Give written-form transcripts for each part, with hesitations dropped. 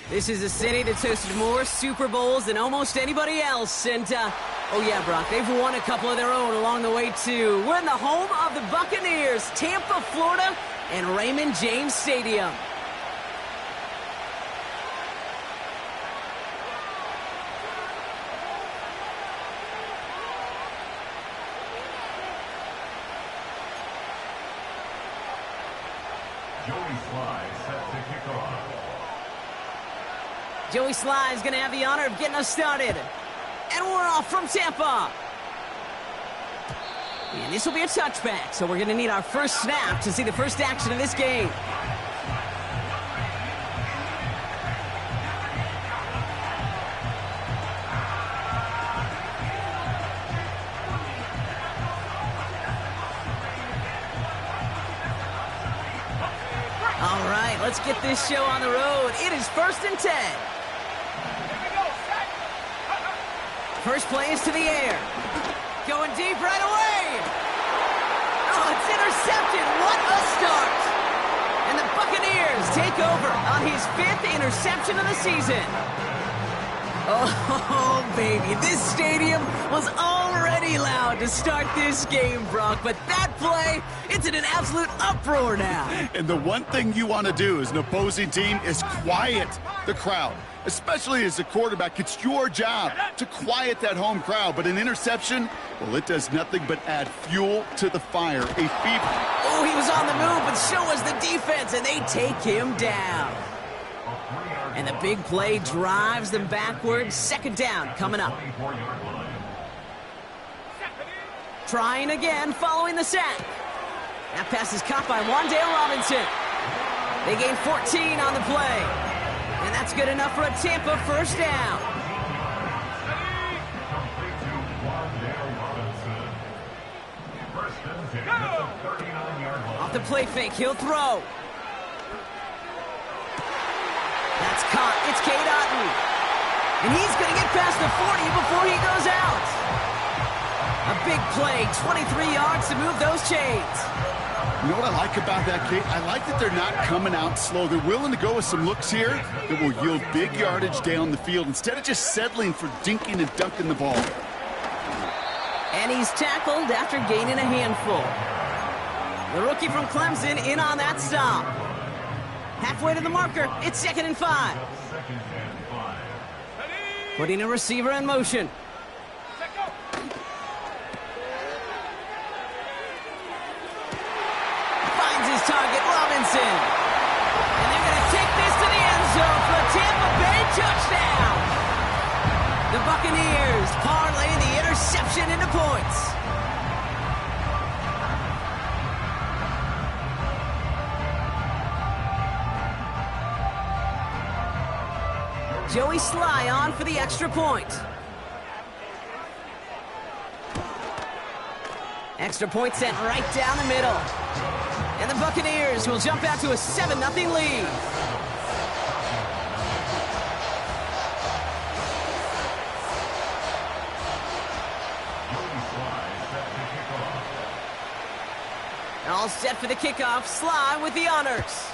This is a city that's hosted more Super Bowls than almost anybody else. And, oh yeah, Brock, they've won a couple of their own along the way, too. We're in the home of the Buccaneers, Tampa, Florida, and Raymond James Stadium. Joey Sly is going to have the honor of getting us started. And we're off from Tampa. And this will be a touchback, so we're going to need our first snap to see the first action of this game. All right, let's get this show on the road. It is 1st and 10. First play is to the air. Going deep right away. Oh, it's intercepted. What a start. And the Buccaneers take over on his 5th interception of the season. Oh, baby, this stadium was already loud to start this game, Brock, but that play, it's in an absolute uproar now. And the one thing you want to do as an opposing team is quiet the crowd, especially as a quarterback. It's your job to quiet that home crowd, but an interception, well, it does nothing but add fuel to the fire, a fever. Oh, he was on the move, but so was the defense, and they take him down. And the big play drives them backwards. 2nd down coming up. Trying again following the sack. That pass is caught by Wan'Dale Robinson. They gain 14 on the play. And that's good enough for a Tampa first down. Off the play fake, he'll throw. That's caught. It's Cade Otton. And he's going to get past the 40 before he goes out. A big play, 23 yards to move those chains. You know what I like about that, Kate? I like that they're not coming out slow. They're willing to go with some looks here that will yield big yardage down the field instead of just settling for dinking and dunking the ball. And he's tackled after gaining a handful. The rookie from Clemson in on that stop. Halfway to the marker, it's 2nd and 5. Putting a receiver in motion. Finds his target, Robinson. And they're going to take this to the end zone for a Tampa Bay touchdown. The Buccaneers parlay the interception into points. Joey Sly on for the extra point. Extra point sent right down the middle. And the Buccaneers will jump out to a 7-0 lead. All set for the kickoff. Sly with the honors.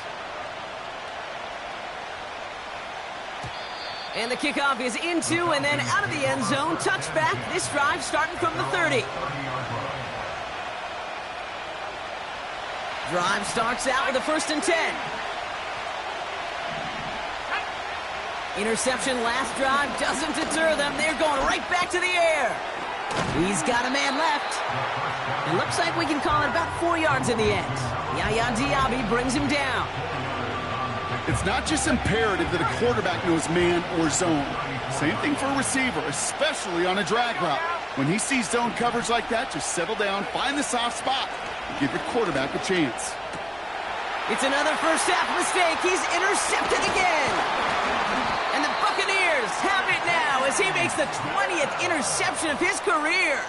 And the kickoff is into and then out of the end zone. Touchback. This drive starting from the 30. Drive starts out with a 1st and 10. Interception last drive doesn't deter them. They're going right back to the air. He's got a man left. It looks like we can call it about 4 yards in the end. Yaya Diaby brings him down. It's not just imperative that a quarterback knows man or zone. Same thing for a receiver, especially on a drag route. When he sees zone coverage like that, just settle down, find the soft spot, and give your quarterback a chance. It's another first half mistake. He's intercepted again. And the Buccaneers have it now as he makes the 20th interception of his career.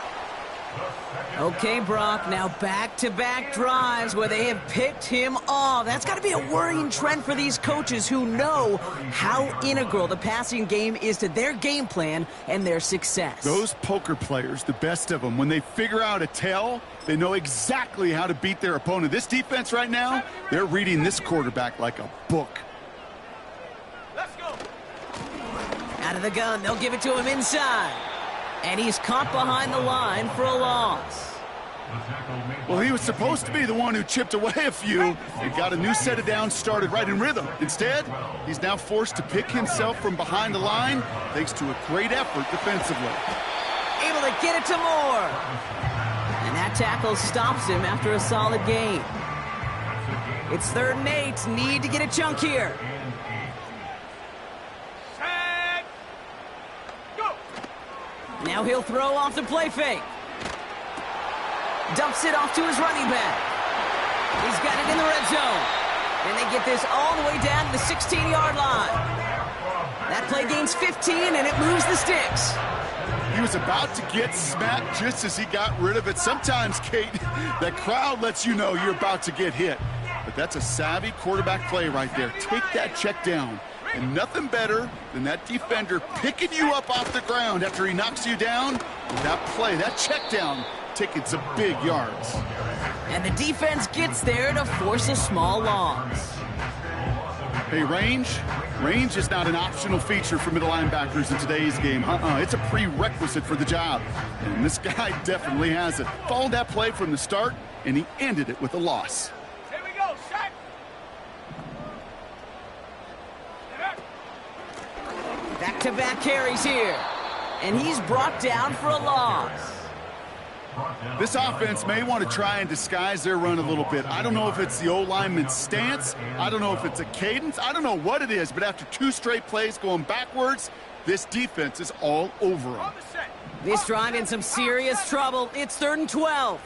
Okay, Brock, now back-to-back drives where they have picked him off. That's got to be a worrying trend for these coaches who know how integral the passing game is to their game plan and their success. Those poker players, the best of them, when they figure out a tell, they know exactly how to beat their opponent. This defense right now, they're reading this quarterback like a book. Let's go. Out of the gun, they'll give it to him inside. And he's caught behind the line for a loss. Well, he was supposed to be the one who chipped away a few and got a new set of downs started right in rhythm. Instead, he's now forced to pick himself from behind the line thanks to a great effort defensively. Able to get it to Moore. And that tackle stops him after a solid gain. It's 3rd and 8. Need to get a chunk here. Set. Go. Now he'll throw off the play fake. Dumps it off to his running back. He's got it in the red zone. And they get this all the way down to the 16-yard line. That play gains 15, and it moves the sticks. He was about to get smacked just as he got rid of it. Sometimes, Kate, that crowd lets you know you're about to get hit. But that's a savvy quarterback play right there. Take that check down. And nothing better than that defender picking you up off the ground after he knocks you down. With that play, that check down, taking some big yards. And the defense gets there to force a small loss. Hey, range is not an optional feature for middle linebackers in today's game. It's a prerequisite for the job. And this guy definitely has it. Followed that play from the start, and he ended it with a loss. Here we go, set. Back-to-back carries here. And he's brought down for a loss. This offense may want to try and disguise their run a little bit. I don't know if it's the O-lineman's stance. I don't know if it's a cadence. I don't know what it is, but after 2 straight plays going backwards, this defense is all over them. This drive in some serious trouble. It's 3rd and 12.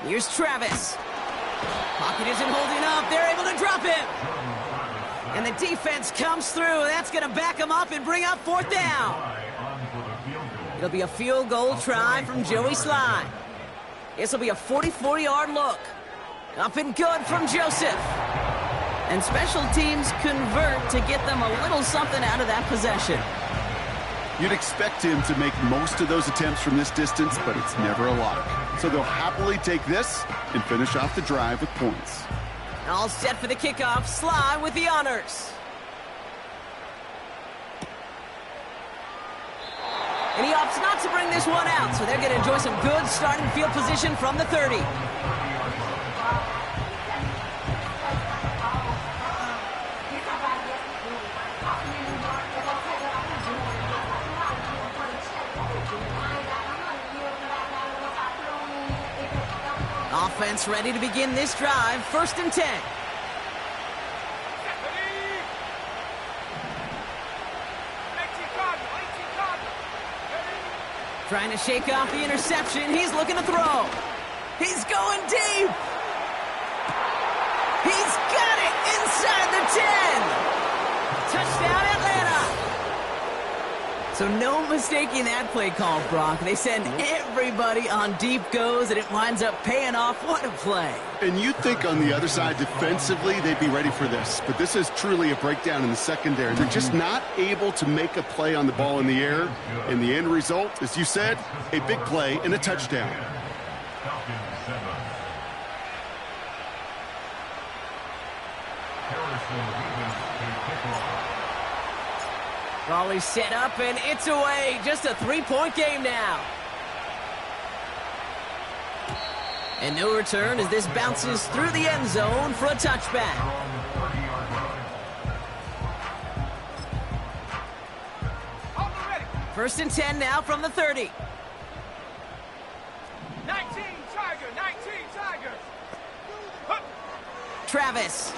Here's Travis. Pocket isn't holding up. They're able to drop him. And the defense comes through. That's going to back him up and bring up 4th down. It'll be a field goal try from Joey Sly. This will be a 44-yard look. Up and good from Joseph. And special teams convert to get them a little something out of that possession. You'd expect him to make most of those attempts from this distance, but it's never a lot. So they'll happily take this and finish off the drive with points. All set for the kickoff. Sly with the honors. And he opts not to bring this one out, so they're going to enjoy some good starting field position from the 30. Offense ready to begin this drive. 1st and 10. Trying to shake off the interception. He's looking to throw. He's going deep. He's got it inside the 10. Touchdown, Atlanta. So no mistaking that play call, Brock. They send everybody on deep goes, and it winds up paying off. What a play. And you'd think on the other side defensively they'd be ready for this. But this is truly a breakdown in the secondary. They're just not able to make a play on the ball in the air. And the end result, as you said, a big play and a touchdown. Volley set up, and it's away. Just a 3-point game now. And no return as this bounces through the end zone for a touchback. First and 10 now from the 30. 19 Tiger. Travis.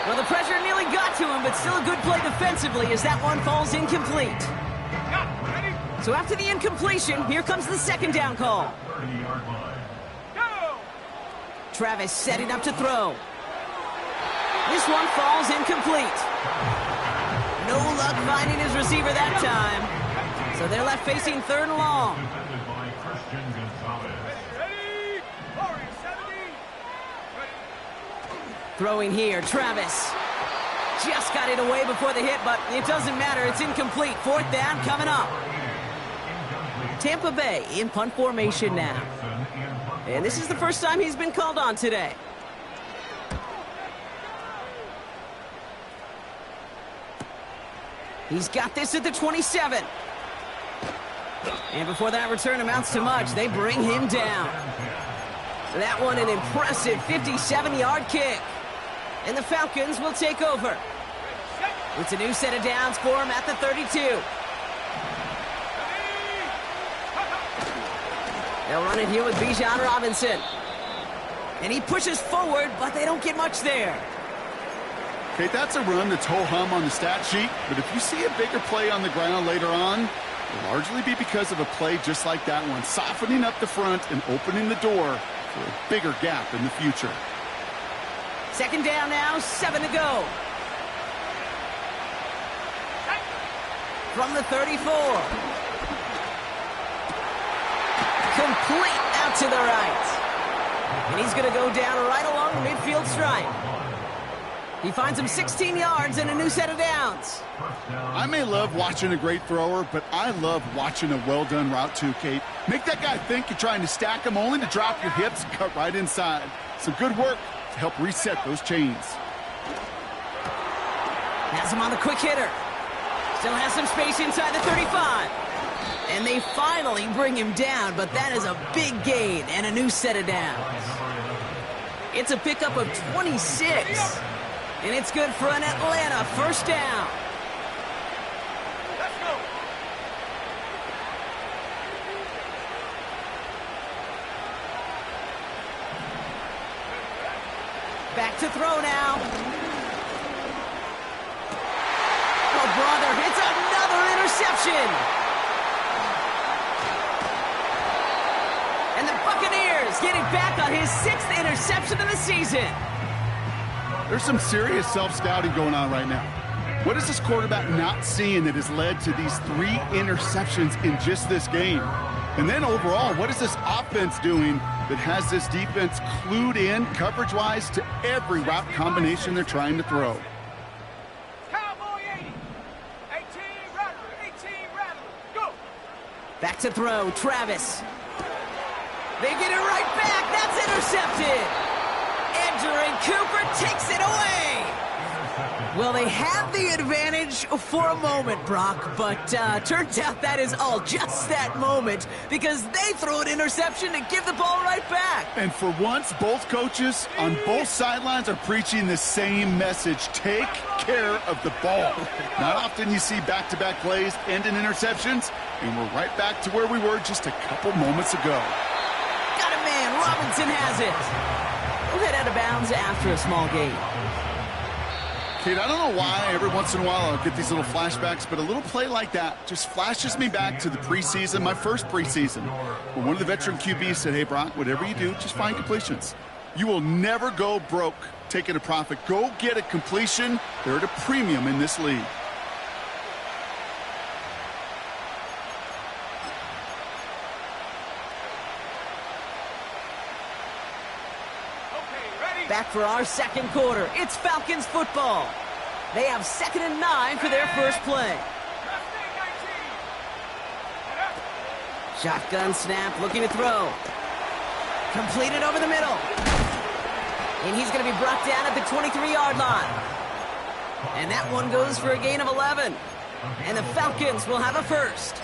Well, the pressure nearly got to him, but still a good play defensively as that one falls incomplete. So after the incompletion, here comes the 2nd down call. Travis setting up to throw. This one falls incomplete. No luck finding his receiver that time. So they're left facing 3rd and long. Throwing here, Travis. Just got it away before the hit, but it doesn't matter. It's incomplete. 4th down coming up. Tampa Bay in punt formation now. And this is the first time he's been called on today. He's got this at the 27. And before that return amounts to much, they bring him down. That one an impressive 57-yard kick. And the Falcons will take over. It's a new set of downs for him at the 32. They'll run it here with Bijan Robinson. And he pushes forward, but they don't get much there. Okay, that's a run that's ho-hum on the stat sheet, but if you see a bigger play on the ground later on, it'll largely be because of a play just like that one, softening up the front and opening the door for a bigger gap in the future. Second down now, 7 to go. From the 34. Complete out to the right. And he's going to go down right along the midfield stripe. He finds him 16 yards and a new set of downs. I may love watching a great thrower, but I love watching a well-done route too, Kate. Make that guy think you're trying to stack him only to drop your hips and cut right inside. Some good work to help reset those chains. Has him on the quick hitter. Still has some space inside the 35. And they finally bring him down, but that is a big gain and a new set of downs. It's a pickup of 26. And it's good for an Atlanta first down. Let's go. Back to throw now. Oh, brother, it's another interception. And the Buccaneers getting back on his 6th interception of the season. There's some serious self-scouting going on right now. What is this quarterback not seeing that has led to these 3 interceptions in just this game? And then overall, what is this offense doing that has this defense clued in coverage-wise to every route combination they're trying to throw? Cowboy 80. 18 Rattler. 18 Rattler. Go. Back to throw, Travis. They get it right back. That's intercepted. And Cooper takes it away. Well, they had the advantage for a moment, Brock, but turns out that is all just that moment because they throw an interception and give the ball right back. And for once, both coaches on both sidelines are preaching the same message. Take care of the ball. Not often you see back-to-back plays end in interceptions, and we're right back to where we were just a couple moments ago. Got a man. Robinson has it. We'll head out of bounds after a small gain. Kate, I don't know why every once in a while I'll get these little flashbacks, but a little play like that just flashes me back to the preseason, my first preseason, when one of the veteran QBs said, hey, Brock, whatever you do, just find completions. You will never go broke taking a profit. Go get a completion. They're at a premium in this league. Back for our second quarter. It's Falcons football. They have 2nd and 9 for their first play. Shotgun snap, looking to throw. Completed over the middle. And he's going to be brought down at the 23-yard line. And that one goes for a gain of 11. And the Falcons will have a first.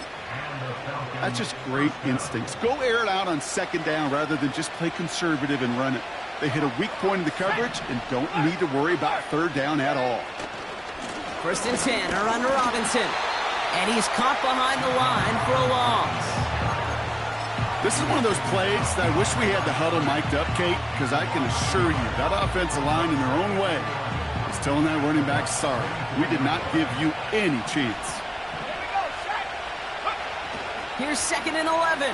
That's just great instincts. Go air it out on 2nd down rather than just play conservative and run it. They hit a weak point in the coverage and don't need to worry about 3rd down at all. 1st and 10 are under Robinson. And he's caught behind the line for a loss. This is one of those plays that I wish we had the huddle mic'd up, Kate, because I can assure you that offensive line in their own way is telling that running back, sorry, we did not give you any chance. Here's 2nd and 11.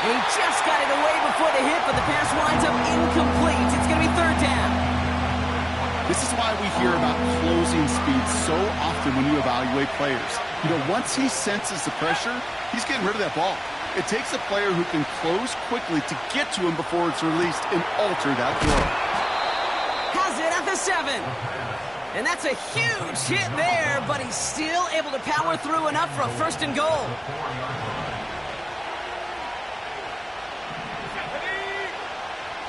He just got it away before the hit, but the pass winds up incomplete. It's going to be 3rd down. This is why we hear about closing speed so often when you evaluate players. You know, once he senses the pressure, he's getting rid of that ball. It takes a player who can close quickly to get to him before it's released and alter that throw. Has it at the 7. And that's a huge hit there, but he's still able to power through enough for a 1st and goal.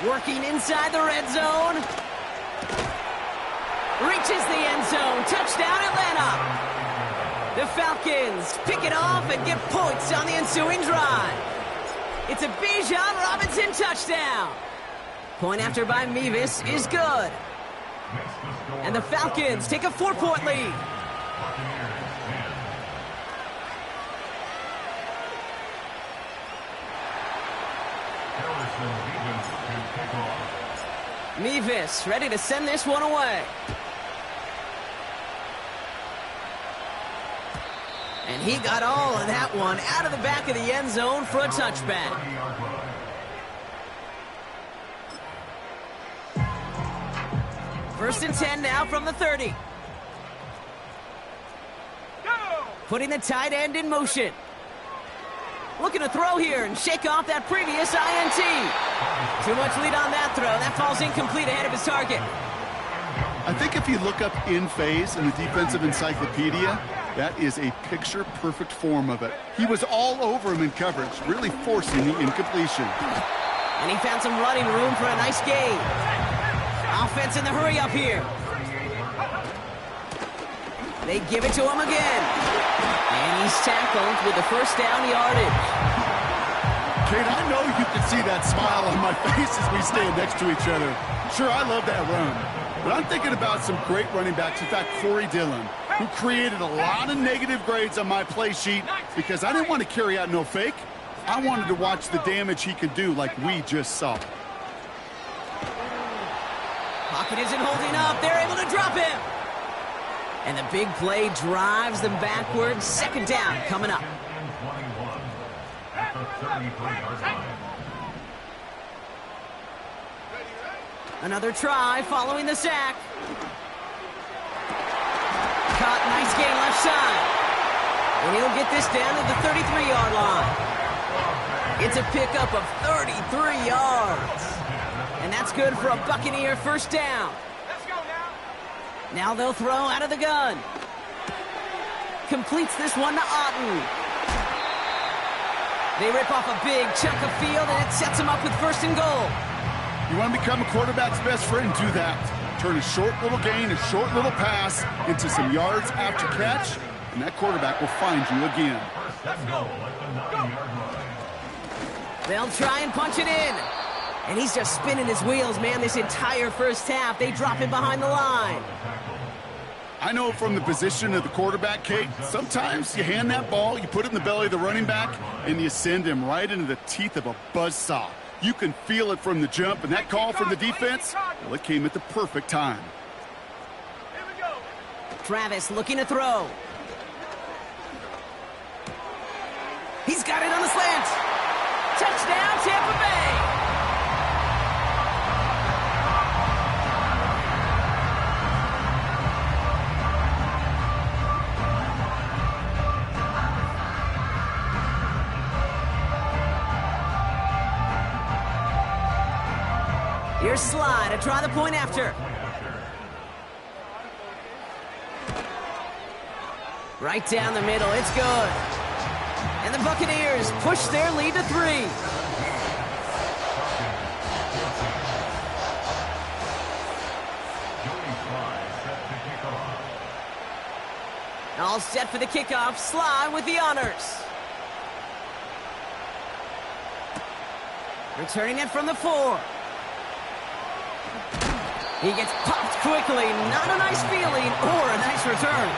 Working inside the red zone. Reaches the end zone. Touchdown, Atlanta. The Falcons pick it off and get points on the ensuing drive. It's a Bijan Robinson touchdown. Point after by Mevis is good. And the Falcons take a 4-point lead. Mevis ready to send this one away. And he got all of that one out of the back of the end zone for a touchback. First and 10 now from the 30. Putting the tight end in motion. Looking to throw here and shake off that previous INT. Too much lead on that throw. That falls incomplete ahead of his target. I think if you look up in phase in the defensive encyclopedia, that is a picture-perfect form of it. He was all over him in coverage, really forcing the incompletion. And he found some running room for a nice gain. Offense in the hurry up here. They give it to him again. And he's tackled with the first down yardage. Kate, I know you can see that smile on my face as we stand next to each other. Sure, I love that run. But I'm thinking about some great running backs. In fact, Corey Dillon, who created a lot of negative grades on my play sheet because I didn't want to carry out no fake. I wanted to watch the damage he could do like we just saw. Pocket isn't holding up. They're able to drop him. And the big play drives them backwards. Second down coming up. Another try following the sack. Caught, nice gain left side. And he'll get this down to the 33-yard line. It's a pickup of 33 yards. And that's good for a Buccaneer first down. Let's go now. Now they'll throw out of the gun. Completes this one to Otten. They rip off a big chunk of field, and it sets them up with first and goal. You want to become a quarterback's best friend, do that. Turn a short little gain, a short little pass into some yards after catch, and that quarterback will find you again. Let's go. They'll try and punch it in. And he's just spinning his wheels, man, this entire first half. They drop him behind the line. I know from the position of the quarterback, Kate, sometimes you hand that ball, you put it in the belly of the running back, and you send him right into the teeth of a buzzsaw. You can feel it from the jump, and that call from the defense, well, it came at the perfect time. Here we go. Travis looking to throw. He's got it on the slant. Touchdown, Tampa Bay. Here's Sly to try the point after. Right down the middle, it's good. And the Buccaneers push their lead to 3. All set for the kickoff. Sly with the honors. Returning it from the 4. He gets popped quickly. Not a nice feeling or a nice return.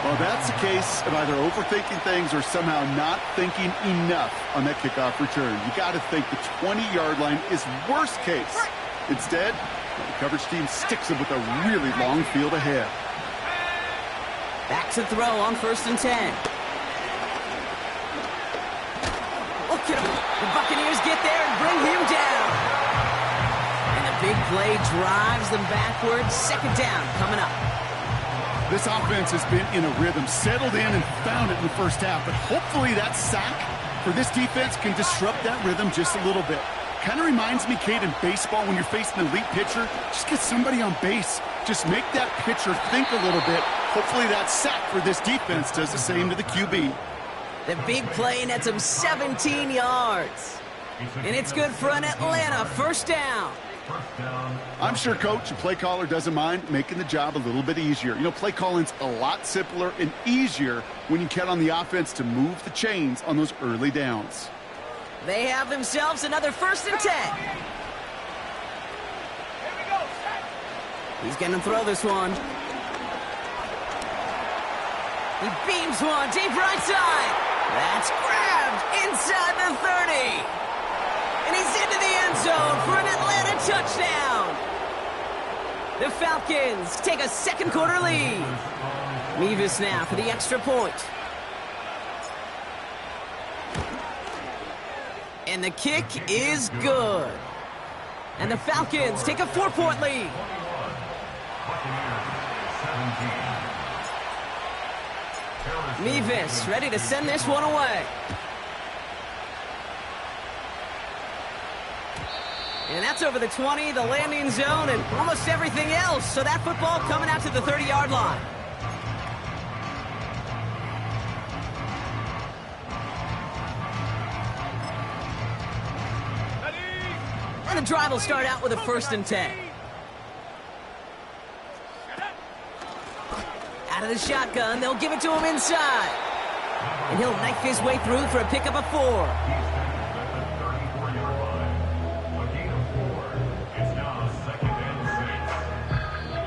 Well, that's the case of either overthinking things or somehow not thinking enough on that kickoff return. You got to think the 20-yard line is worst case. Instead, the coverage team sticks him with a really long field ahead. Back to throw on first and 10. Look at him. The Buccaneers get there and bring him down. Big play drives them backwards. Second down coming up. This offense has been in a rhythm, settled in and found it in the first half. But hopefully that sack for this defense can disrupt that rhythm just a little bit. Kind of reminds me, Kate, in baseball when you're facing an elite pitcher, just get somebody on base. Just make that pitcher think a little bit. Hopefully that sack for this defense does the same to the QB. The big play nets him 17 yards. And it's good for an Atlanta first down. I'm sure coach, a play caller, doesn't mind making the job a little bit easier. You know, play calling's a lot simpler and easier when you count on the offense to move the chains on those early downs. They have themselves another 1st and 10. Here we go. Set. He's going to throw this one. He beams one deep right side. That's grabbed inside the 30. And he's into the end zone for an Atlanta touchdown. The Falcons take a second quarter lead. Mevis now for the extra point. And the kick is good. And the Falcons take a 4-point lead. Mevis ready to send this one away. And that's over the 20, the landing zone, and almost everything else. So that football coming out to the 30-yard line. And the drive will start out with a 1st and 10. Out of the shotgun, they'll give it to him inside. And he'll knife his way through for a pickup of 4.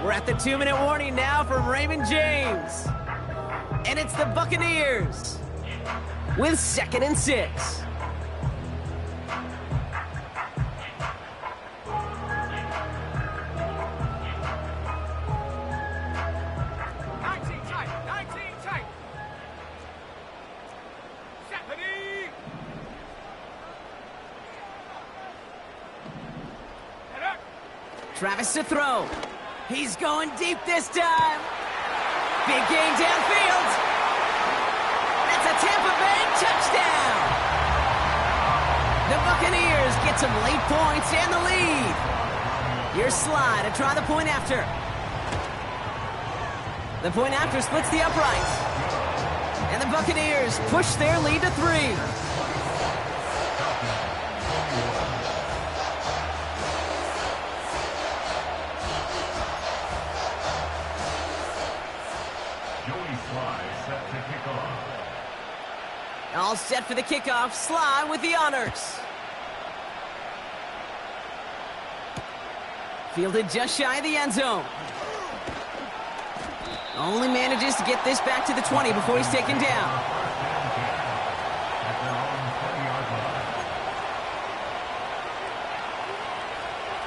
We're at the 2-minute warning now from Raymond James. And it's the Buccaneers with 2nd and 6. Travis to throw. He's going deep this time. Big gain downfield. That's a Tampa Bay touchdown. The Buccaneers get some late points and the lead. Here's Sly to try the point after. The point after splits the uprights. And the Buccaneers push their lead to 3. All set for the kickoff. Sly with the honors. Fielded just shy of the end zone. Only manages to get this back to the 20 before he's taken down.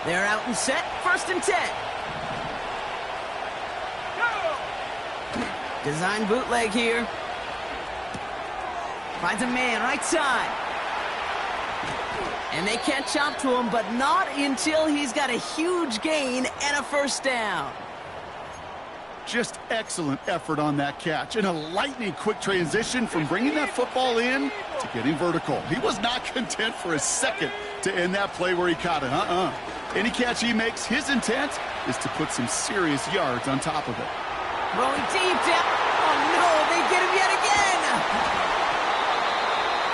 They're out and set. 1st and 10. Design bootleg here. Finds a man right side. And they can't chomp to him, but not until he's got a huge gain and a 1st down. Just excellent effort on that catch. And a lightning quick transition from bringing that football in to getting vertical. He was not content for a second to end that play where he caught it. Any catch he makes, his intent is to put some serious yards on top of it. Throwing deep down. Oh, no, they get him yet again.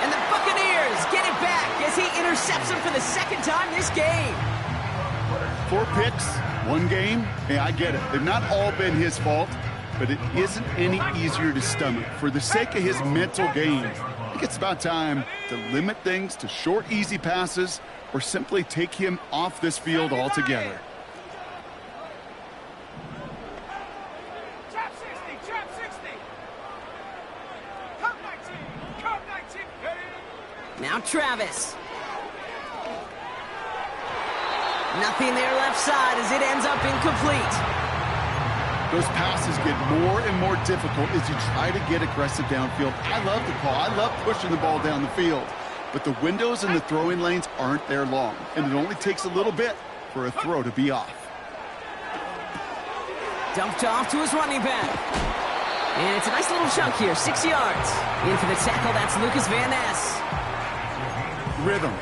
And the Buccaneers get it back as he intercepts him for the 2nd time this game. 4 picks, 1 game. Hey, I get it. They've not all been his fault, but it isn't any easier to stomach. For the sake of his mental game, I think it's about time to limit things to short, easy passes or simply take him off this field altogether. Now Travis. Nothing there left side as it ends up incomplete. Those passes get more and more difficult as you try to get aggressive downfield. I love the call. I love pushing the ball down the field. But the windows in the throwing lanes aren't there long, and it only takes a little bit for a throw to be off. Dumped off to his running back. And it's a nice little chunk here, 6 yards. In for the tackle, that's Lucas Van Ness. Rhythm.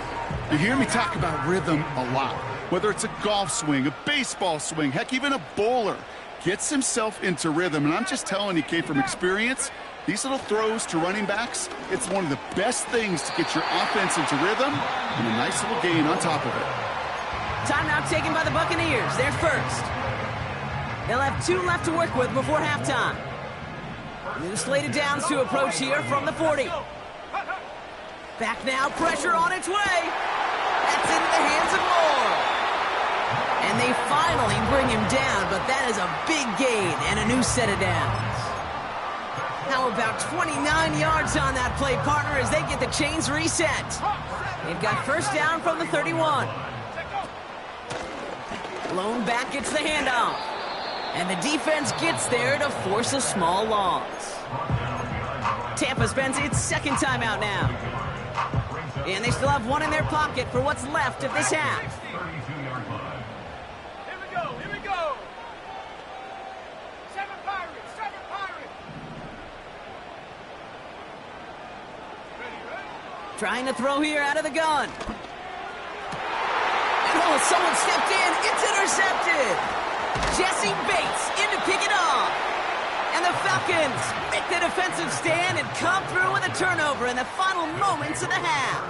You hear me talk about rhythm a lot. Whether it's a golf swing, a baseball swing, heck, even a bowler gets himself into rhythm. And I'm just telling you, Kate, from experience, these little throws to running backs, it's one of the best things to get your offense into rhythm and a nice little gain on top of it. Timeout taken by the Buccaneers. They're first. They'll have 2 left to work with before halftime. New slated downs to approach here from the 40. Back now, pressure on its way. That's into the hands of Moore. And they finally bring him down, but that is a big gain and a new set of downs. How about 29 yards on that play, partner, as they get the chains reset. They've got first down from the 31. Blown back gets the handoff. And the defense gets there to force a small loss. Tampa spends its second timeout now. And they still have 1 in their pocket for what's left of this half. Here we go, here we go. 7 Pirates, 7 Pirates. Ready? Trying to throw here out of the gun. Oh, someone stepped in. It's intercepted. Jesse Bates in to pick it off. And the Falcons make the defensive stand and come through with a turnover in the final moments of the half.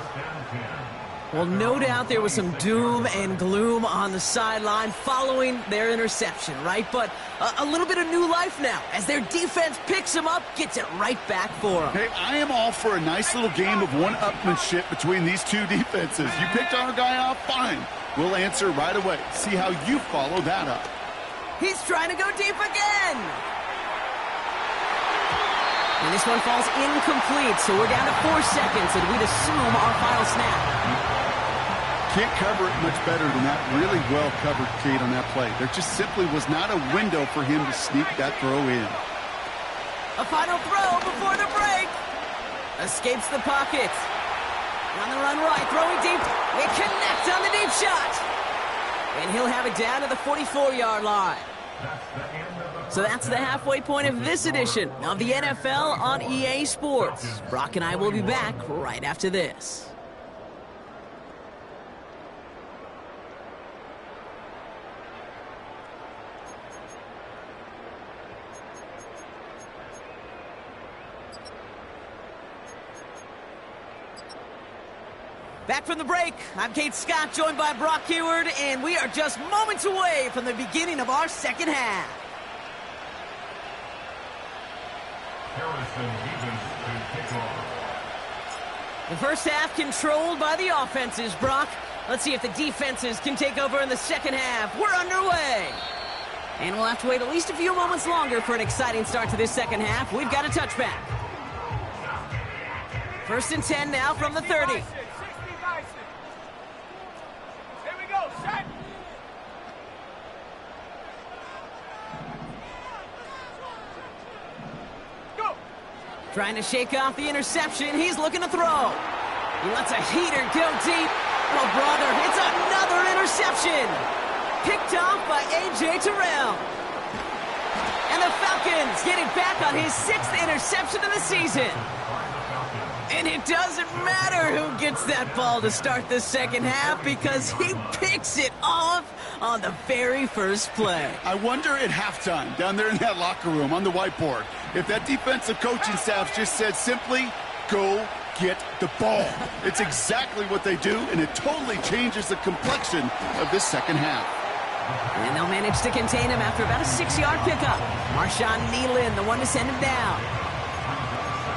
Well, no doubt there was some doom and gloom on the sideline following their interception, right? But a little bit of new life now as their defense picks them up, gets it right back for them. Hey, I am all for a nice little game of one-upmanship between these two defenses. You picked our guy off, fine. We'll answer right away. See how you follow that up. He's trying to go deep again. And this one falls incomplete, so we're down to 4 seconds, and we'd assume our final snap. Can't cover it much better than that. Really well covered, Kate, on that play. There just simply was not a window for him to sneak that throw in. A final throw before the break. Escapes the pocket. On the run right, throwing deep. It connects on the deep shot. And he'll have it down to the 44-yard line. So that's the halfway point of this edition of the NFL on EA Sports. Brock and I will be back right after this. Back from the break, I'm Kate Scott, joined by Brock Heward, and we are just moments away from the beginning of our second half. The first half controlled by the offenses, Brock. Let's see if the defenses can take over in the second half. We're underway. And we'll have to wait at least a few moments longer for an exciting start to this second half. We've got a touchback. First and 10 now from the 30. 60 nice. Here we go, set. Go. Trying to shake off the interception. He's looking to throw. He lets a heater go deep. Oh, brother, it's another interception. Picked off by A.J. Terrell. And the Falcons getting back on his 6th interception of the season. And it doesn't matter who gets that ball to start the second half because he picks it off on the very first play. I wonder at halftime, down there in that locker room on the whiteboard, if that defensive coaching staff just said simply, go get the ball. It's exactly what they do, and it totally changes the complexion of this second half. And they'll manage to contain him after about a 6-yard pickup. Marshawn Nealon, the one to send him down.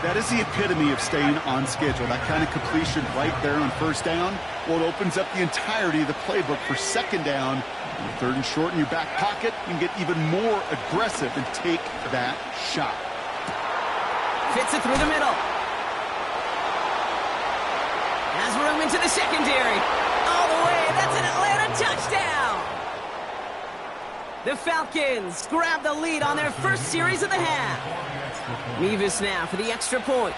That is the epitome of staying on schedule. That kind of completion right there on first down. Well, it opens up the entirety of the playbook for second down. On the 3rd and short in your back pocket, you can get even more aggressive and take that shot. Fits it through the middle. Has room into the secondary. All the way. That's an Atlanta touchdown. The Falcons grab the lead on their first series of the half. Mevis now for the extra point.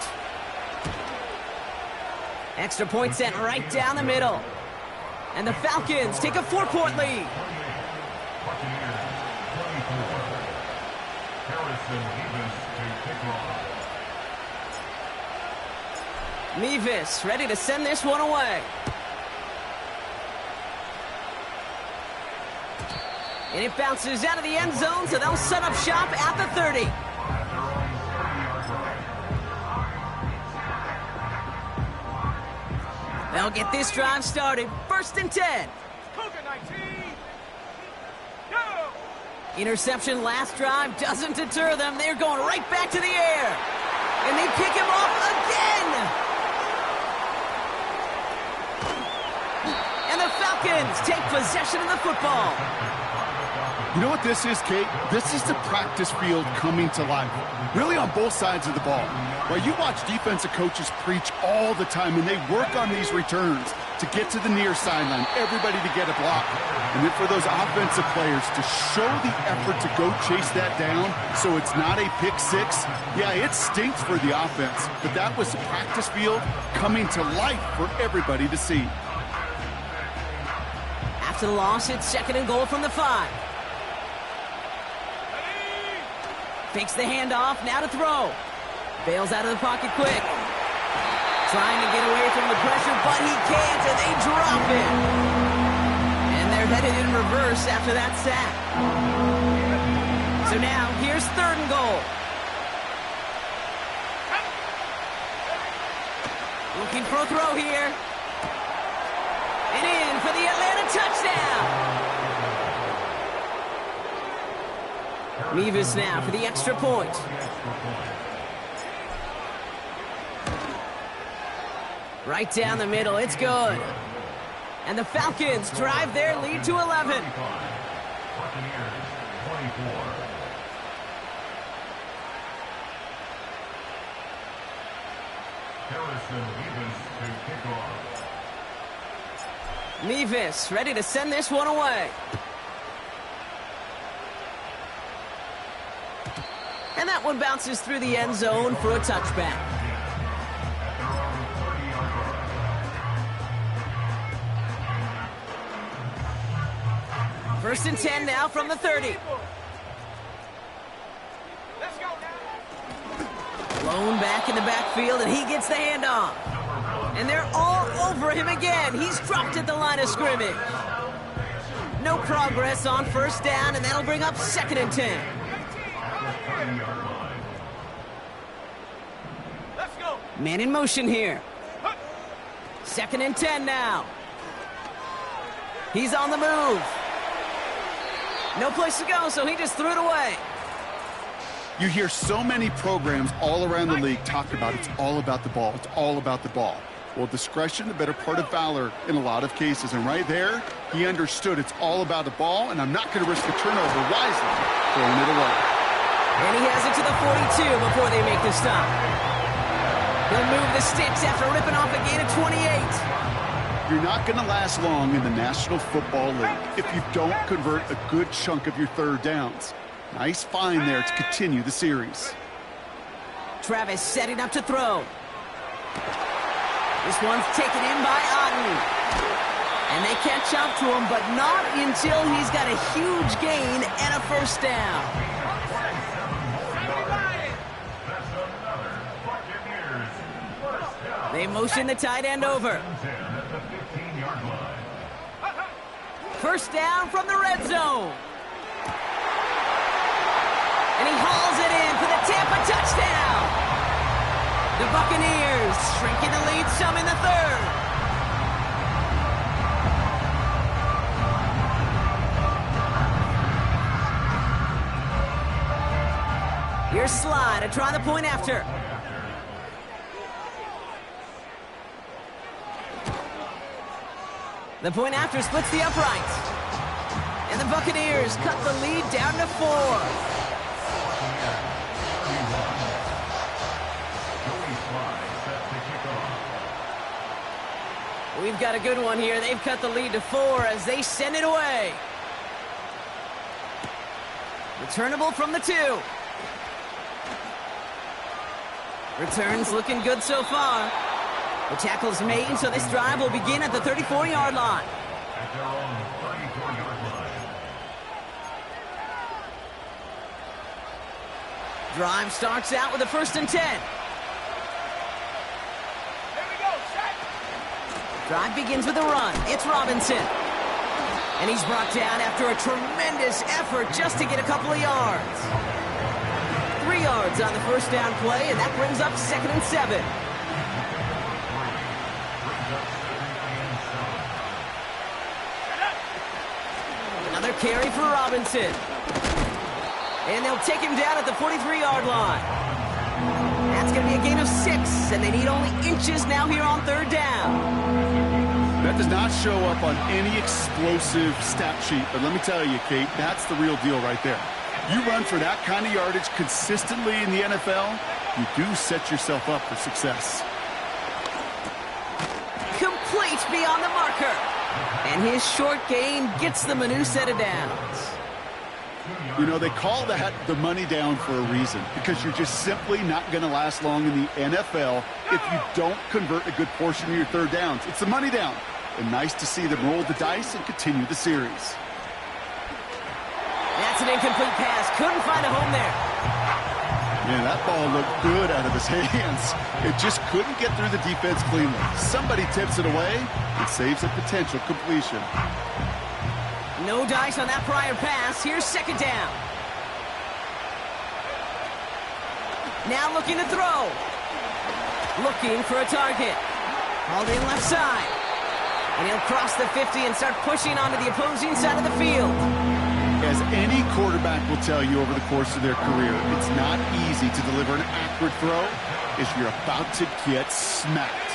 Extra point sent right down the middle. And the Falcons take a 4-point lead. Mevis ready to send this one away. And it bounces out of the end zone, so they'll set up shop at the 30. They'll get this drive started. 1st and 10. Cougar 19. Go! Interception last drive doesn't deter them. They're going right back to the air. And they pick him off again. And the Falcons take possession of the football. You know what this is, Kate? This is the practice field coming to life, really on both sides of the ball. While you watch defensive coaches preach all the time, and they work on these returns to get to the near sideline, everybody to get a block. And then for those offensive players to show the effort to go chase that down so it's not a pick six, yeah, it stinks for the offense. But that was the practice field coming to life for everybody to see. After the loss, it's 2nd and goal from the 5. Fakes the handoff, now to throw. Bails out of the pocket quick. Trying to get away from the pressure, but he can't, and they drop it. And they're headed in reverse after that sack. So now, here's 3rd and goal. Looking for a throw here. And in for the Atlanta touchdown. Mevis now for the extra point. Right down the middle, it's good. And the Falcons drive their lead to 11. Mevis ready to send this one away. And that one bounces through the end zone for a touchback. First and 10 now from the 30. Let's go now. Blown back in the backfield, and he gets the handoff. And they're all over him again. He's dropped at the line of scrimmage. No progress on first down, and that'll bring up 2nd and 10. Let's go. Man in motion here. 2nd and 10 now. He's on the move. No place to go, so he just threw it away. You hear so many programs all around the league talk about it's all about the ball. It's all about the ball. Well, discretion, the better part of valor in a lot of cases. And right there, he understood it's all about the ball, and I'm not going to risk the turnover wisely, throwing it away. And he has it to the 42 before they make the stop. He'll move the sticks after ripping off a gain of 28. You're not going to last long in the National Football League if you don't convert a good chunk of your third downs. Nice find there to continue the series. Travis setting up to throw. This one's taken in by Otten. And they catch up to him, but not until he's got a huge gain and a first down. They motion the tight end over. First down from the red zone. And he hauls it in for the Tampa touchdown. The Buccaneers shrinking the lead some in the 3rd. Here's Sly to try the point after. The point after splits the uprights. And the Buccaneers cut the lead down to 4. We've got a good one here. They've cut the lead to 4 as they send it away. Returnable from the 2. Returns looking good so far. The tackle's made, so this drive will begin at the 34-yard line. Drive starts out with a 1st and 10. Here we go. Set. Drive begins with a run. It's Robinson. And he's brought down after a tremendous effort just to get a couple of yards. 3 yards on the first down play, and that brings up 2nd and 7. carry for Robinson. And they'll take him down at the 43-yard line. That's going to be a gain of 6, and they need only inches now here on 3rd down. That does not show up on any explosive stat sheet, but let me tell you, Kate, that's the real deal right there. You run for that kind of yardage consistently in the NFL, you do set yourself up for success. Complete beyond the marker. And his short gain gets them a new set of downs. You know, they call that the money down for a reason, because you're just simply not going to last long in the NFL if you don't convert a good portion of your 3rd downs. It's the money down. And nice to see them roll the dice and continue the series. That's an incomplete pass. Couldn't find a home there. Man, that ball looked good out of his hands. It just couldn't get through the defense cleanly. Somebody tips it away and saves a potential completion. No dice on that prior pass. Here's 2nd down. Now looking to throw. Looking for a target. Hauled in left side. And he'll cross the 50 and start pushing onto the opposing side of the field. As any quarterback will tell you over the course of their career, it's not easy to deliver an accurate throw as you're about to get smacked.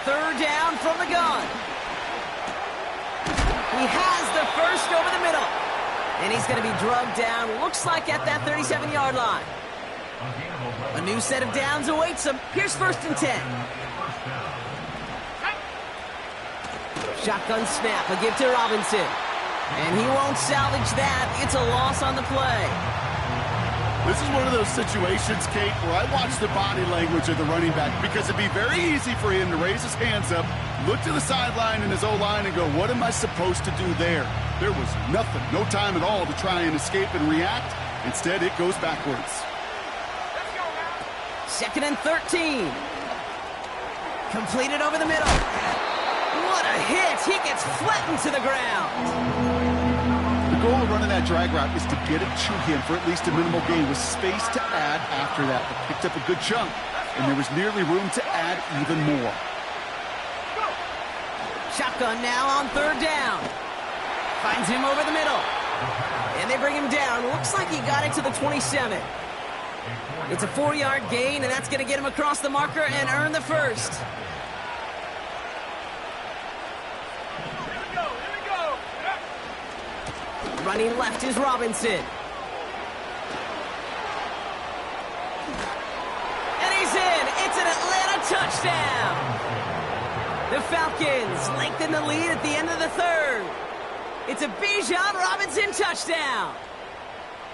3rd down from the gun. He has the first over the middle. And he's going to be drugged down, looks like at that 37-yard line. A new set of downs awaits him. Here's 1st and 10. Shotgun snap, a give to Robinson. And he won't salvage that. It's a loss on the play. This is one of those situations, Kate, where I watch the body language of the running back, because it'd be very easy for him to raise his hands up, look to the sideline in his O-line and go, what am I supposed to do there? There was nothing, no time at all to try and escape and react. Instead, it goes backwards. 2nd and 13. Completed over the middle. What a hit! He gets flattened to the ground. The goal of running that drag route is to get it to him for at least a minimal gain with space to add after that. But picked up a good chunk, and there was nearly room to add even more. Shotgun now on 3rd down. Finds him over the middle. And they bring him down. Looks like he got it to the 27. It's a 4-yard gain, and that's going to get him across the marker and earn the first. Running left is Robinson. And he's in. It's an Atlanta touchdown. The Falcons lengthen the lead at the end of the 3rd. It's a Bijan Robinson touchdown.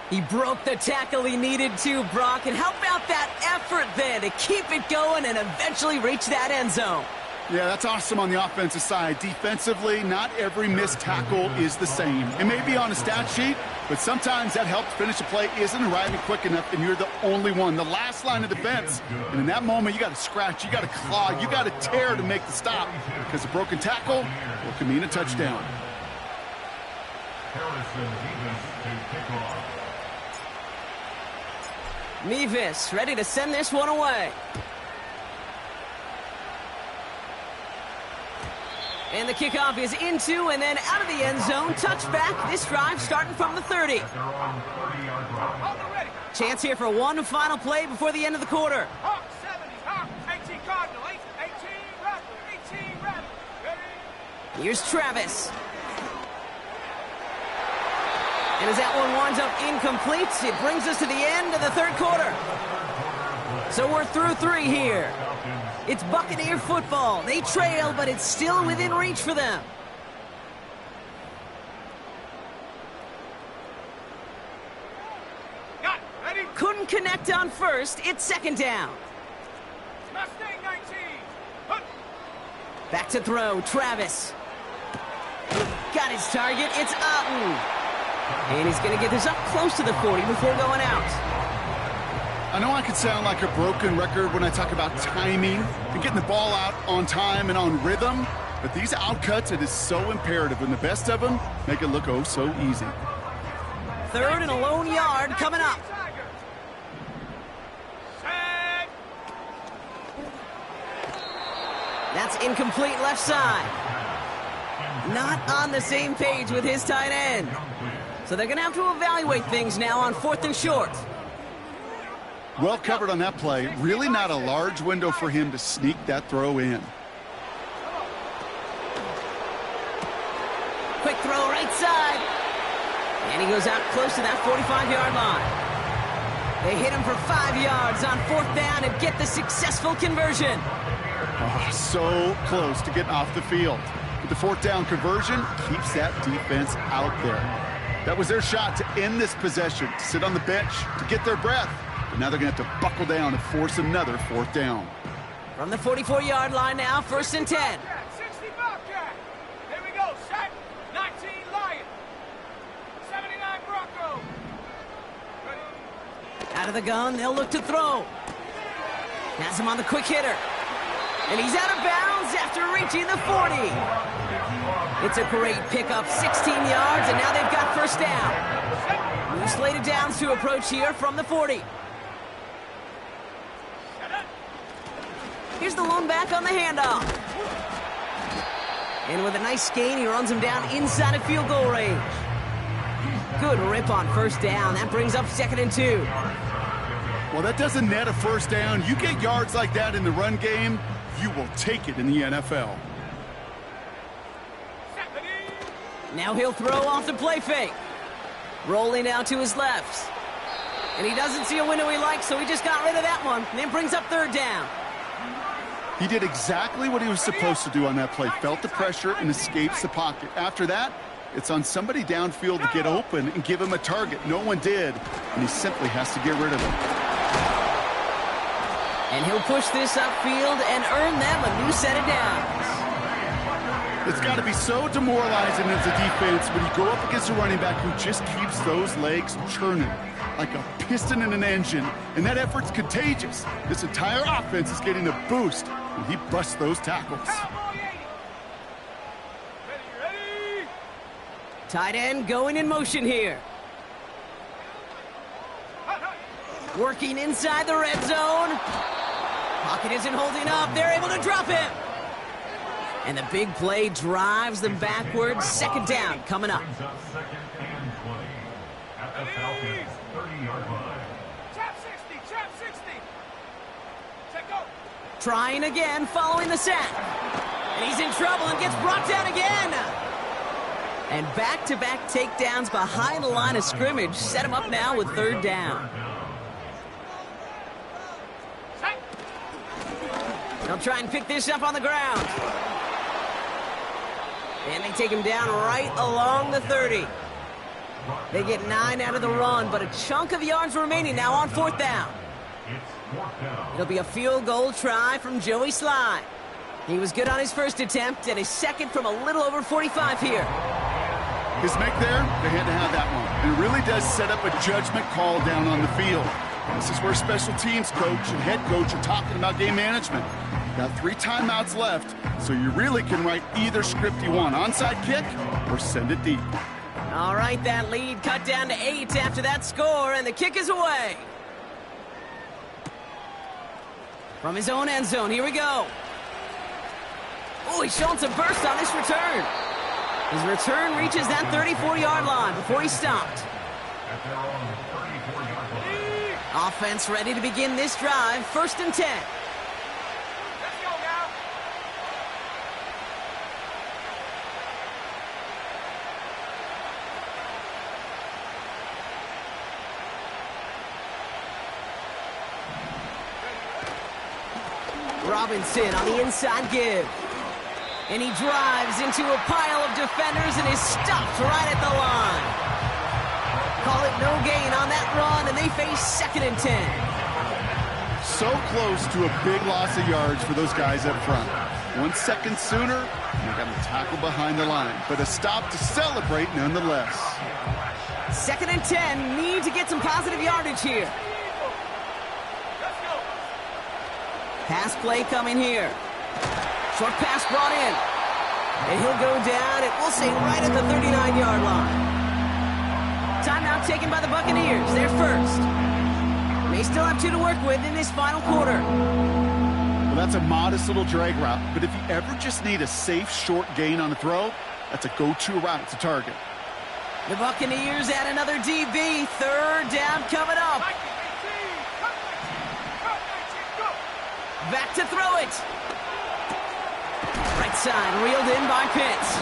He broke the tackle he needed to, Brock. And how about that effort then to keep it going and eventually reach that end zone? Yeah, that's awesome on the offensive side. Defensively, not every missed tackle is the same. It may be on a stat sheet, but sometimes that help to finish a play isn't arriving quick enough, and you're the only one, the last line of defense. And in that moment, you got to scratch, you got to claw, you got to tear to make the stop, because a broken tackle can mean a touchdown. Mevis ready to send this one away. And the kickoff is into and then out of the end zone. Touchback. This drive starting from the 30. Chance here for one final play before the end of the quarter. 18 Cardinal, 18 Raptor, 18 Raptor. Ready? Here's Travis. And as that one winds up incomplete, it brings us to the end of the 3rd quarter. So we're through 3 here. It's Buccaneer football. They trail, but it's still within reach for them. Got it. Ready? Couldn't connect on 1st. It's 2nd down. Mustang 19. Hunt. Back to throw. Travis. Got his target. It's Otten. And he's going to get this up close to the 40 before going out. I know I could sound like a broken record when I talk about timing and getting the ball out on time and on rhythm, but these outcuts, it is so imperative, and the best of them make it look oh so easy. 3rd and a lone yard coming up. Set. That's incomplete left side. Not on the same page with his tight end. So they're going to have to evaluate things now on 4th and short. Well covered on that play. Really not a large window for him to sneak that throw in. Quick throw right side. And he goes out close to that 45-yard line. They hit him for 5 yards on 4th down and get the successful conversion. Oh, so close to getting off the field. But the 4th down conversion keeps that defense out there. That was their shot to end this possession, to sit on the bench, to get their breath. But now they're going to have to buckle down and force another 4th down. From the 44-yard line now, 1st and 10. 60 Bobcat. Here we go. Set. 19 Lion. 79 Bronco. Ready. Out of the gun, they'll look to throw. Has him on the quick hitter. And he's out of bounds after reaching the 40. It's a great pickup, 16 yards, and now they've got 1st down. New slated downs to approach here from the 40. Here's the lone back on the handoff. And with a nice gain, he runs him down inside of field goal range. Good rip on 1st down. That brings up 2nd and 2. Well, that doesn't net a 1st down. You get yards like that in the run game, you will take it in the NFL. Now he'll throw off the play fake. Rolling out to his left. And he doesn't see a window he likes, so he just got rid of that one. And then brings up 3rd down. He did exactly what he was supposed to do on that play. Felt the pressure and escapes the pocket. After that, it's on somebody downfield to get open and give him a target. No one did, and he simply has to get rid of it. And he'll push this upfield and earn them a new set of downs. It's got to be so demoralizing as a defense when you go up against a running back who just keeps those legs churning like a piston in an engine, and that effort's contagious. This entire offense is getting a boost when he busts those tackles. Ready. Tight end going in motion here. Working inside the red zone. Pocket isn't holding up. They're able to drop him. And the big play drives them backwards. 2nd down coming up. Trap 60. Check go. Trying again, following the sack. And he's in trouble and gets brought down again. And back-to-back takedowns behind the line of scrimmage set him up now with 3rd down. They'll try and pick this up on the ground. And they take him down right along the 30. They get 9 out of the run, but a chunk of yards remaining now on 4th down. It'll be a field goal try from Joey Sly. He was good on his 1st attempt and his 2nd from a little over 45 here. His make there, they had to have that one. And it really does set up a judgment call down on the field. This is where special teams coach and head coach are talking about game management. Got 3 timeouts left, so you really can write either script you want. Onside kick or send it deep. All right, that lead cut down to 8 after that score, and the kick is away. From his own end zone, here we go. Oh, he's showing some burst on this return. His return reaches that 34-yard line before he's stopped. Offense ready to begin this drive, 1st and 10. Let's go now. Robinson on the inside give. And he drives into a pile of defenders and is stopped right at the line. Call it no gain on that run, and they face 2nd and 10. So close to a big loss of yards for those guys up front. 1 second sooner, and they got a tackle behind the line. But a stop to celebrate nonetheless. 2nd and 10, need to get some positive yardage here. Let's go. Pass play coming here. Short pass brought in. And he'll go down, and we'll say right at the 39-yard line. Timeout taken by the Buccaneers. They're first. They still have 2 to work with in this final quarter. Well, that's a modest little drag route, but if you ever just need a safe, short gain on a throw, That's a go-to route to target. The Buccaneers add another DB. Third down coming up. Back to throw it. Right side, reeled in by Pitts.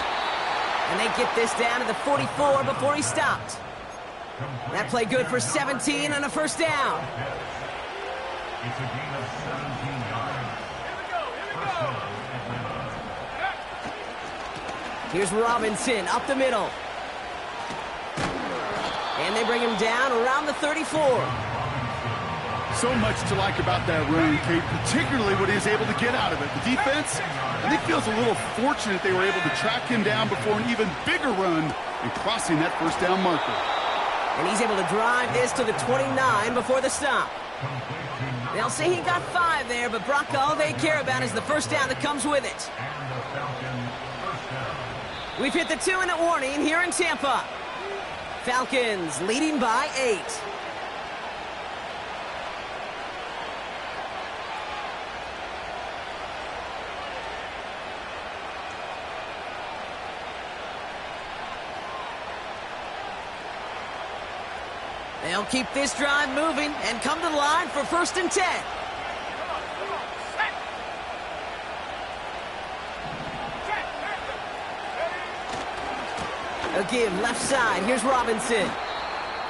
And they get this down to the 44 before he stopped. That play good for 17 and a first down. It's a gain of 17 yards. Here's Robinson up the middle. And they bring him down around the 34. So much to like about that run, Kate, particularly what he was able to get out of it. The defense, I think, feels a little fortunate they were able to track him down before an even bigger run and crossing that first down marker. And he's able to drive this to the 29 before the stop. They'll say he got 5 there, but Brock, all they care about is the first down that comes with it. We've hit the 2-minute warning here in Tampa. Falcons leading by 8. They'll keep this drive moving and come to the line for 1st and 10. A give left side. Here's Robinson.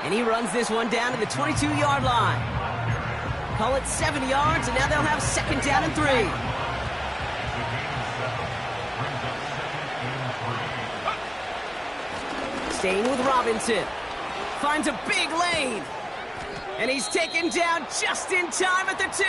And he runs this one down to the 22-yard line. Call it 7 yards, and now they'll have 2nd down and 3. Staying with Robinson. Finds a big lane. And he's taken down just in time at the 2.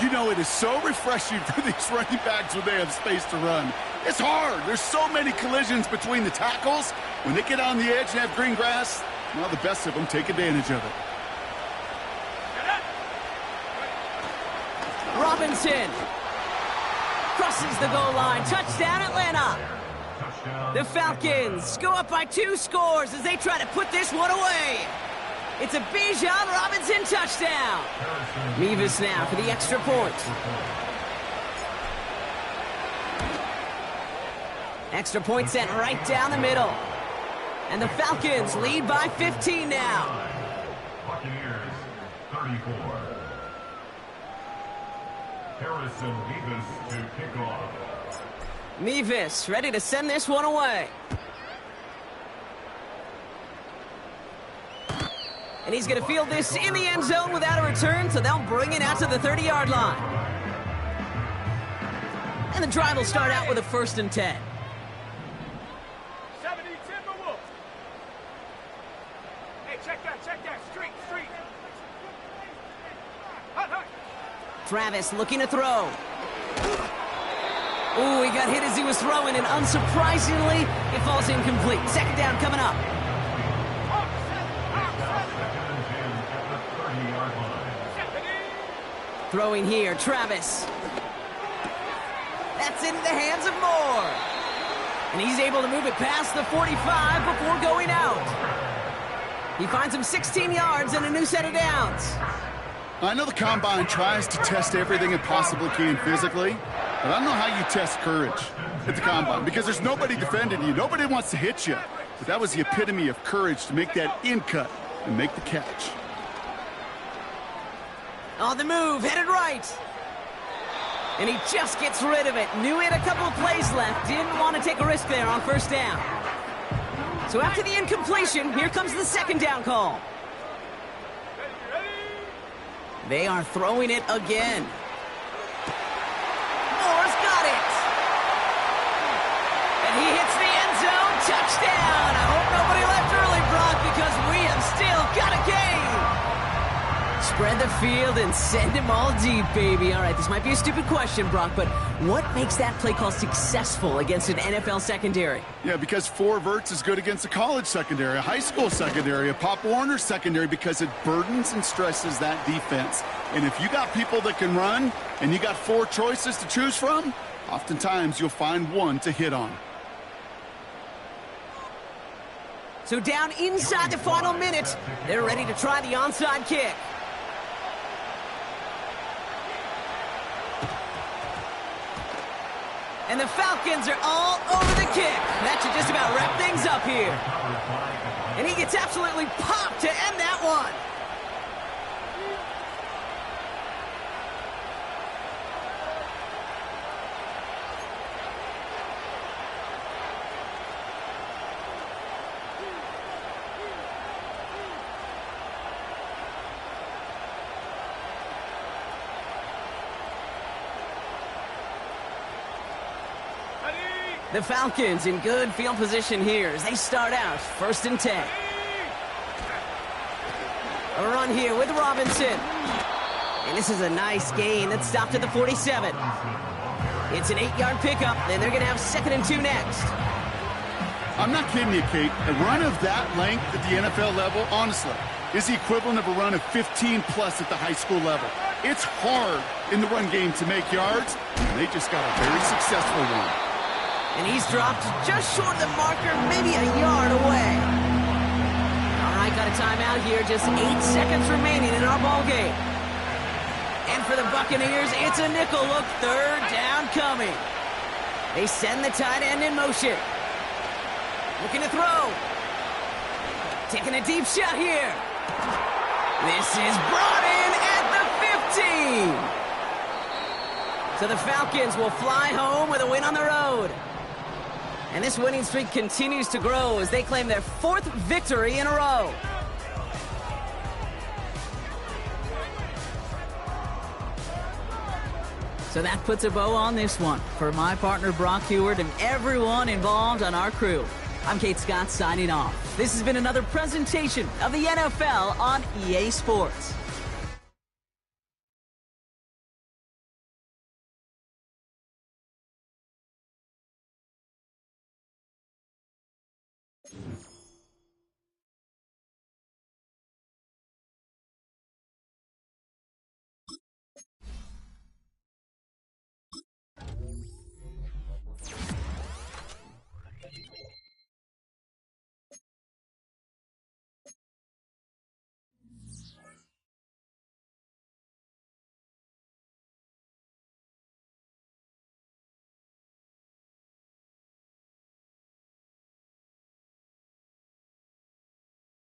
You know, it is so refreshing for these running backs when they have space to run. It's hard. There's so many collisions between the tackles. When they get on the edge and have green grass, well, the best of them take advantage of it. Robinson crosses the goal line. Touchdown, Atlanta. The Falcons go up by 2 scores as they try to put this one away. It's a Bijan Robinson touchdown. Mevis now for the extra point. Extra point sent right down the middle. And the Falcons lead by 15 now. Buccaneers, 34. Harrison Mevis to kick off. Mevis ready to send this one away. And he's going to field this in the end zone without a return, so they'll bring it out to the 30-yard line. And the drive will start out with a 1st and 10. 70 Timberwolves. Hey, check that. Street. Hut. Travis looking to throw. Ooh, he got hit as he was throwing, and unsurprisingly, it falls incomplete. 2nd down coming up. Throwing here, Travis. That's into the hands of Moore. And he's able to move it past the 45 before going out. He finds him 16 yards and a new set of downs. I know the Combine tries to test everything it possibly can physically, but I don't know how you test courage at the Combine because there's nobody defending you. Nobody wants to hit you. But that was the epitome of courage to make that in cut and make the catch. On the move, headed right. And he just gets rid of it. Knew he had a couple of plays left. Didn't want to take a risk there on 1st down. So after the incompletion, here comes the 2nd down call. They are throwing it again. Moore's got it. And he hits the end zone. Touchdown. I hope nobody left early, Brock, because we have still got a game. Spread the field and send them all deep, baby. All right, this might be a stupid question, Brock, but what makes that play call successful against an NFL secondary? Yeah, because 4 verts is good against a college secondary, a high school secondary, a Pop Warner secondary, because it burdens and stresses that defense. And if you got people that can run and you got 4 choices to choose from, oftentimes you'll find one to hit on. So down inside the final minute, they're ready to try the onside kick. And the Falcons are all over the kick. That should just about wrap things up here. And he gets absolutely popped to end that one. The Falcons in good field position here as they start out 1st and 10. A run here with Robinson. And this is a nice gain that stopped at the 47. It's an 8-yard pickup, then they're going to have 2nd and 2 next. I'm not kidding you, Kate. A run of that length at the NFL level, honestly, is the equivalent of a run of 15-plus at the high school level. It's hard in the run game to make yards, and they just got a very successful one. And he's dropped just short of the marker, maybe a yard away. All right, got a timeout here. Just 8 seconds remaining in our ball game. And for the Buccaneers, it's a nickel look. 3rd down coming. They send the tight end in motion. Looking to throw. Taking a deep shot here. This is brought in at the 15. So the Falcons will fly home with a win on the road. And this winning streak continues to grow as they claim their 4th victory in a row. So that puts a bow on this one. For my partner Brock Heward and everyone involved on our crew, I'm Kate Scott signing off. This has been another presentation of the NFL on EA Sports.